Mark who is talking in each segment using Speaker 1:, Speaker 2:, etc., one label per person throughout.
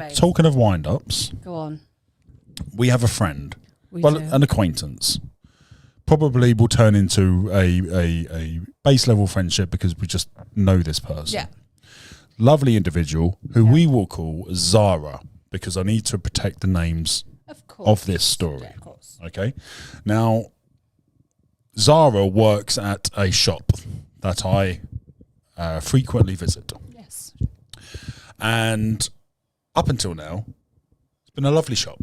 Speaker 1: talking of wind-ups.
Speaker 2: Go on.
Speaker 1: We have a friend.
Speaker 2: Do.
Speaker 1: An acquaintance. Probably will turn into a base level friendship because we just know this person.
Speaker 2: Yeah.
Speaker 1: Lovely individual who we will call Zara because I need to protect the names of this story.
Speaker 2: Yeah, of course.
Speaker 1: Okay. Now, Zara works at a shop that I frequently visit.
Speaker 2: Yes.
Speaker 1: And up until now, it's been a lovely shop.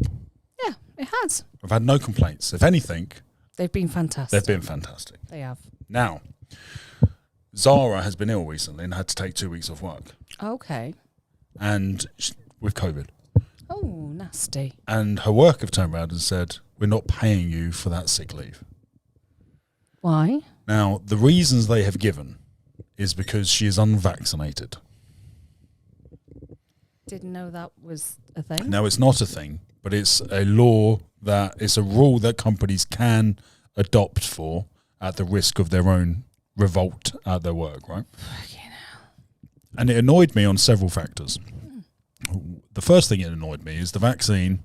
Speaker 2: Yeah, it has.
Speaker 1: I've had no complaints. If anything,
Speaker 2: they've been fantastic.
Speaker 1: They've been fantastic.
Speaker 2: They have.
Speaker 1: Now, Zara has been ill recently and had to take 2 weeks off work.
Speaker 2: Okay.
Speaker 1: And with COVID.
Speaker 2: Oh, nasty.
Speaker 1: And her work have turned around and said, we're not paying you for that sick leave.
Speaker 2: Why?
Speaker 1: Now, the reasons they have given is because she is unvaccinated.
Speaker 2: Didn't know that was a thing.
Speaker 1: Now, it's not a thing, but it's a law it's a rule that companies can adopt for at the risk of their own revolt at their work, right?
Speaker 2: Fucking hell.
Speaker 1: And it annoyed me on several factors. The first thing it annoyed me is the vaccine,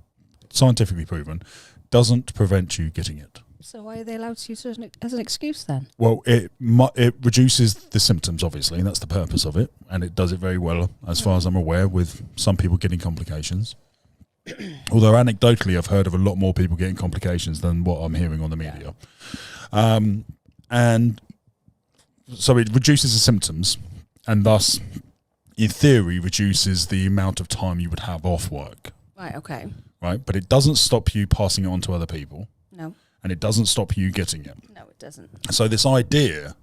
Speaker 1: scientifically proven, doesn't prevent you getting it.
Speaker 2: So why are they allowed to use it as an excuse then?
Speaker 1: Well, it reduces the symptoms, obviously, and that's the purpose of it, and it does it very well, as far as I'm aware, with some people getting complications. Although anecdotally, I've heard of a lot more people getting complications than what I'm hearing on the media. And so it reduces the symptoms, and thus, in theory, reduces the amount of time you would have off work.
Speaker 2: Right, okay.
Speaker 1: Right, but it doesn't stop you passing it on to other people.
Speaker 2: No.
Speaker 1: And it doesn't stop you getting it.
Speaker 2: No, it doesn't.
Speaker 1: So this idea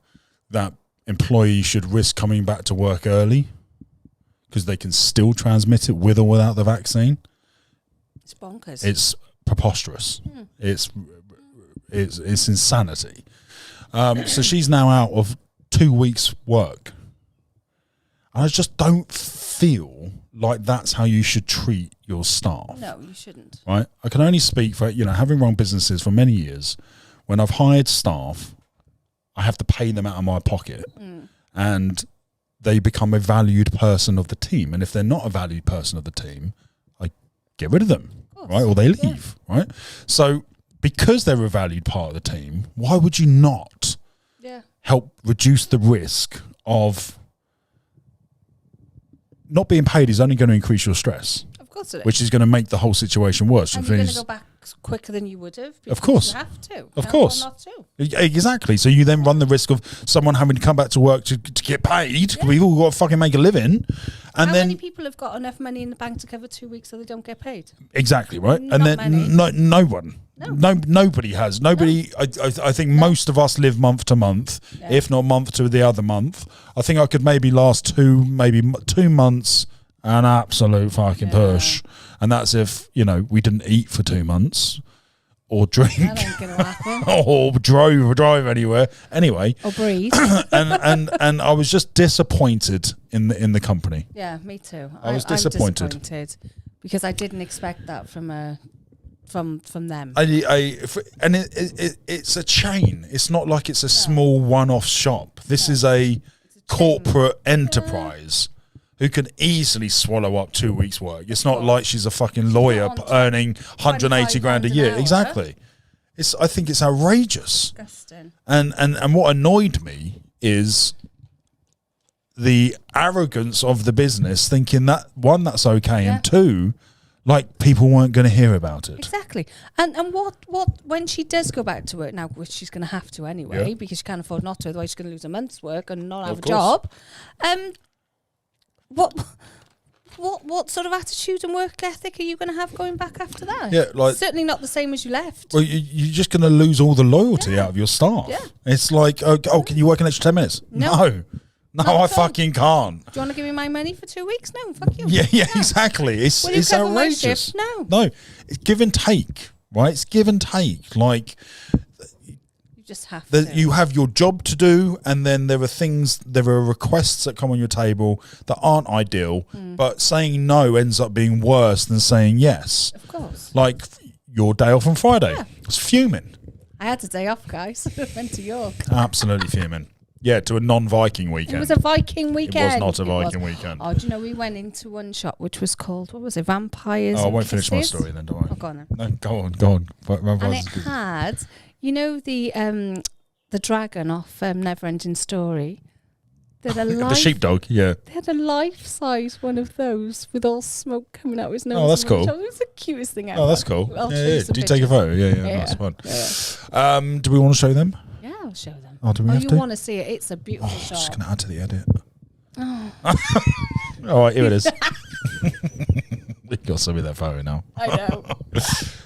Speaker 1: that employees should risk coming back to work early because they can still transmit it with or without the vaccine,
Speaker 2: it's bonkers.
Speaker 1: it's preposterous. It's insanity. So she's now out of 2 weeks' work. And I just don't feel like that's how you should treat your staff.
Speaker 2: No, you shouldn't.
Speaker 1: Right? I can only speak for, having run businesses for many years. When I've hired staff, I have to pay them out of my pocket. And they become a valued person of the team. And if they're not a valued person of the team, I get rid of them, right? Or they leave, right? So because they're a valued part of the team, why would you not help reduce the risk of not being paid is only going to increase your stress.
Speaker 2: Of course it is.
Speaker 1: Which is going to make the whole situation worse.
Speaker 2: And you're going to go back quicker than you would have.
Speaker 1: Of course.
Speaker 2: You have to.
Speaker 1: Of course.
Speaker 2: Not to.
Speaker 1: Exactly. So you then run the risk of someone having to come back to work to get paid. Yeah. We've all got to fucking make a living. And
Speaker 2: How
Speaker 1: then
Speaker 2: many people have got enough money in the bank to cover 2 weeks so they don't get paid?
Speaker 1: Exactly, right?
Speaker 2: Not
Speaker 1: and then
Speaker 2: many.
Speaker 1: No one. No, nobody has. Nobody. No. I think most of us live month to month, if not month to the other month. I think I could maybe last 2 months, an absolute fucking push, and that's if we didn't eat for 2 months, or drink,
Speaker 2: that ain't gonna happen.
Speaker 1: or drive anywhere. Anyway,
Speaker 2: or breathe.
Speaker 1: and I was just disappointed in the company.
Speaker 2: Yeah, me too.
Speaker 1: I was disappointed
Speaker 2: because I didn't expect that from them.
Speaker 1: And it's a chain. It's not like it's a small one-off shop. This is a corporate enterprise who can easily swallow up 2 weeks' work. It's not like she's a fucking lawyer earning 180 grand a year. Exactly. I think it's outrageous.
Speaker 2: Disgusting.
Speaker 1: And what annoyed me is the arrogance of the business, thinking that one, that's okay, and two, like people weren't going to hear about it.
Speaker 2: Exactly. And what when she does go back to work now, which she's going to have to anyway, because she can't afford not to, otherwise she's going to lose a month's work and not have a job. What sort of attitude and work ethic are you going to have going back after that?
Speaker 1: Yeah, like
Speaker 2: certainly not the same as you left.
Speaker 1: Well, you're just going to lose all the loyalty out of your staff. Yeah. It's like, oh, can you work an extra 10 minutes? No, I fucking can't.
Speaker 2: Do you want to give me my money for 2 weeks? No, fuck you.
Speaker 1: Yeah, exactly. It's outrageous. No, it's give and take, right? It's give and take. Like,
Speaker 2: just have to.
Speaker 1: You have your job to do, and then there are requests that come on your table that aren't ideal, but saying no ends up being worse than saying yes.
Speaker 2: Of course.
Speaker 1: Like your day off on Friday. It's fuming.
Speaker 2: I had a day off, guys. I went to York.
Speaker 1: Absolutely fuming. Yeah, to a non-Viking weekend.
Speaker 2: It was a Viking weekend.
Speaker 1: It was not a Viking weekend.
Speaker 2: Oh, do you know, we went into one shop which was called, what was it, Vampires
Speaker 1: Oh, I
Speaker 2: and
Speaker 1: won't finish my
Speaker 2: Kisses?
Speaker 1: story then, don't I?
Speaker 2: Oh, go on then.
Speaker 1: No, go on.
Speaker 2: And it had, you know, the dragon off Neverending Story. They had
Speaker 1: the sheepdog, yeah.
Speaker 2: They had a life-size one of those with all smoke coming out of his nose.
Speaker 1: Oh, that's cool.
Speaker 2: It was the cutest thing ever.
Speaker 1: Oh, that's cool.
Speaker 2: I'll show
Speaker 1: Yeah.
Speaker 2: you
Speaker 1: Did
Speaker 2: some
Speaker 1: you take a photo? Yeah, that's fun.
Speaker 2: Yeah.
Speaker 1: Do we want to show them?
Speaker 2: Yeah, I'll show them.
Speaker 1: Oh, do we have
Speaker 2: you
Speaker 1: to?
Speaker 2: want to see it? It's a beautiful
Speaker 1: I'm just
Speaker 2: shot.
Speaker 1: going to add to the edit.
Speaker 2: Oh.
Speaker 1: All right, here it is. We've got some of that photo now.
Speaker 2: I know.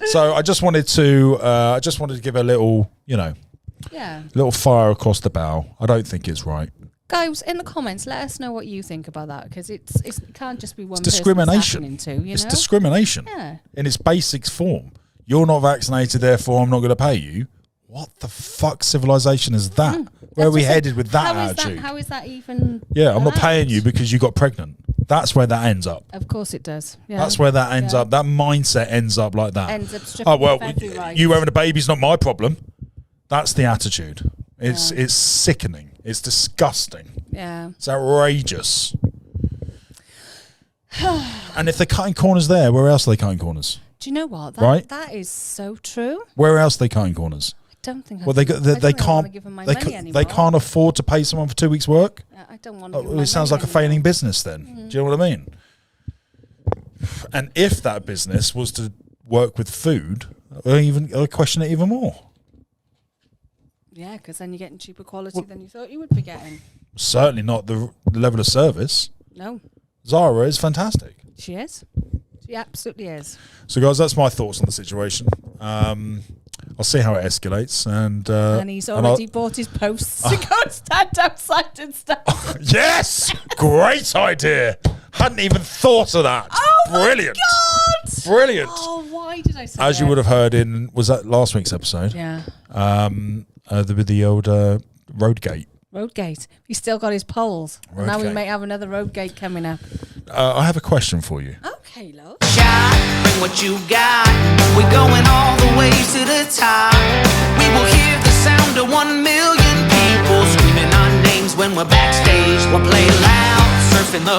Speaker 1: So I just wanted to give a little, little fire across the bow. I don't think it's right.
Speaker 2: Guys, in the comments, let us know what you think about that, because it can't just be one
Speaker 1: It's discrimination.
Speaker 2: person it's happening to,
Speaker 1: It's discrimination in its basic form. You're not vaccinated, therefore I'm not going to pay you. What the fuck civilization is that? Where are we headed with that attitude?
Speaker 2: How is that even?
Speaker 1: Yeah, I'm not paying you because you got pregnant. That's where that ends up.
Speaker 2: Of course it does. Yeah.
Speaker 1: That's where that ends up. That mindset ends up like that.
Speaker 2: Ends up stripping
Speaker 1: you having a baby's not my problem. That's the attitude. It's sickening. It's disgusting.
Speaker 2: Yeah.
Speaker 1: It's outrageous. And if they're cutting corners there, where else are they cutting corners?
Speaker 2: Do you know what? That is so true.
Speaker 1: Where else are they cutting corners?
Speaker 2: I don't think.
Speaker 1: Well, they can't. They can't afford to pay someone for 2 weeks' work.
Speaker 2: I don't want to.
Speaker 1: It sounds like a failing business. Then, do you know what I mean? And if that business was to work with food, I question it even more.
Speaker 2: Yeah, because then you're getting cheaper quality than you thought you would be getting.
Speaker 1: Certainly not the level of service.
Speaker 2: No.
Speaker 1: Zara is fantastic.
Speaker 2: She is. She absolutely is.
Speaker 1: So, guys, that's my thoughts on the situation. I'll see how it escalates. And
Speaker 2: he's already bought his posts to go stand outside and stuff.
Speaker 1: Yes! Great idea. Hadn't even thought of that.
Speaker 2: Oh,
Speaker 1: brilliant.
Speaker 2: My God!
Speaker 1: Brilliant.
Speaker 2: Oh, why did I say
Speaker 1: As you would have heard was that last week's episode?
Speaker 2: Yeah.
Speaker 1: The old Roadgate.
Speaker 2: Roadgate. He's still got his poles. Now we may have another Roadgate coming up.
Speaker 1: I have a question for you.
Speaker 2: Okay, love.
Speaker 3: Bring what you got. We're going all the way to the top. We will hear the sound of 1 million people screaming our names when we're backstage. We'll play loud, surfing the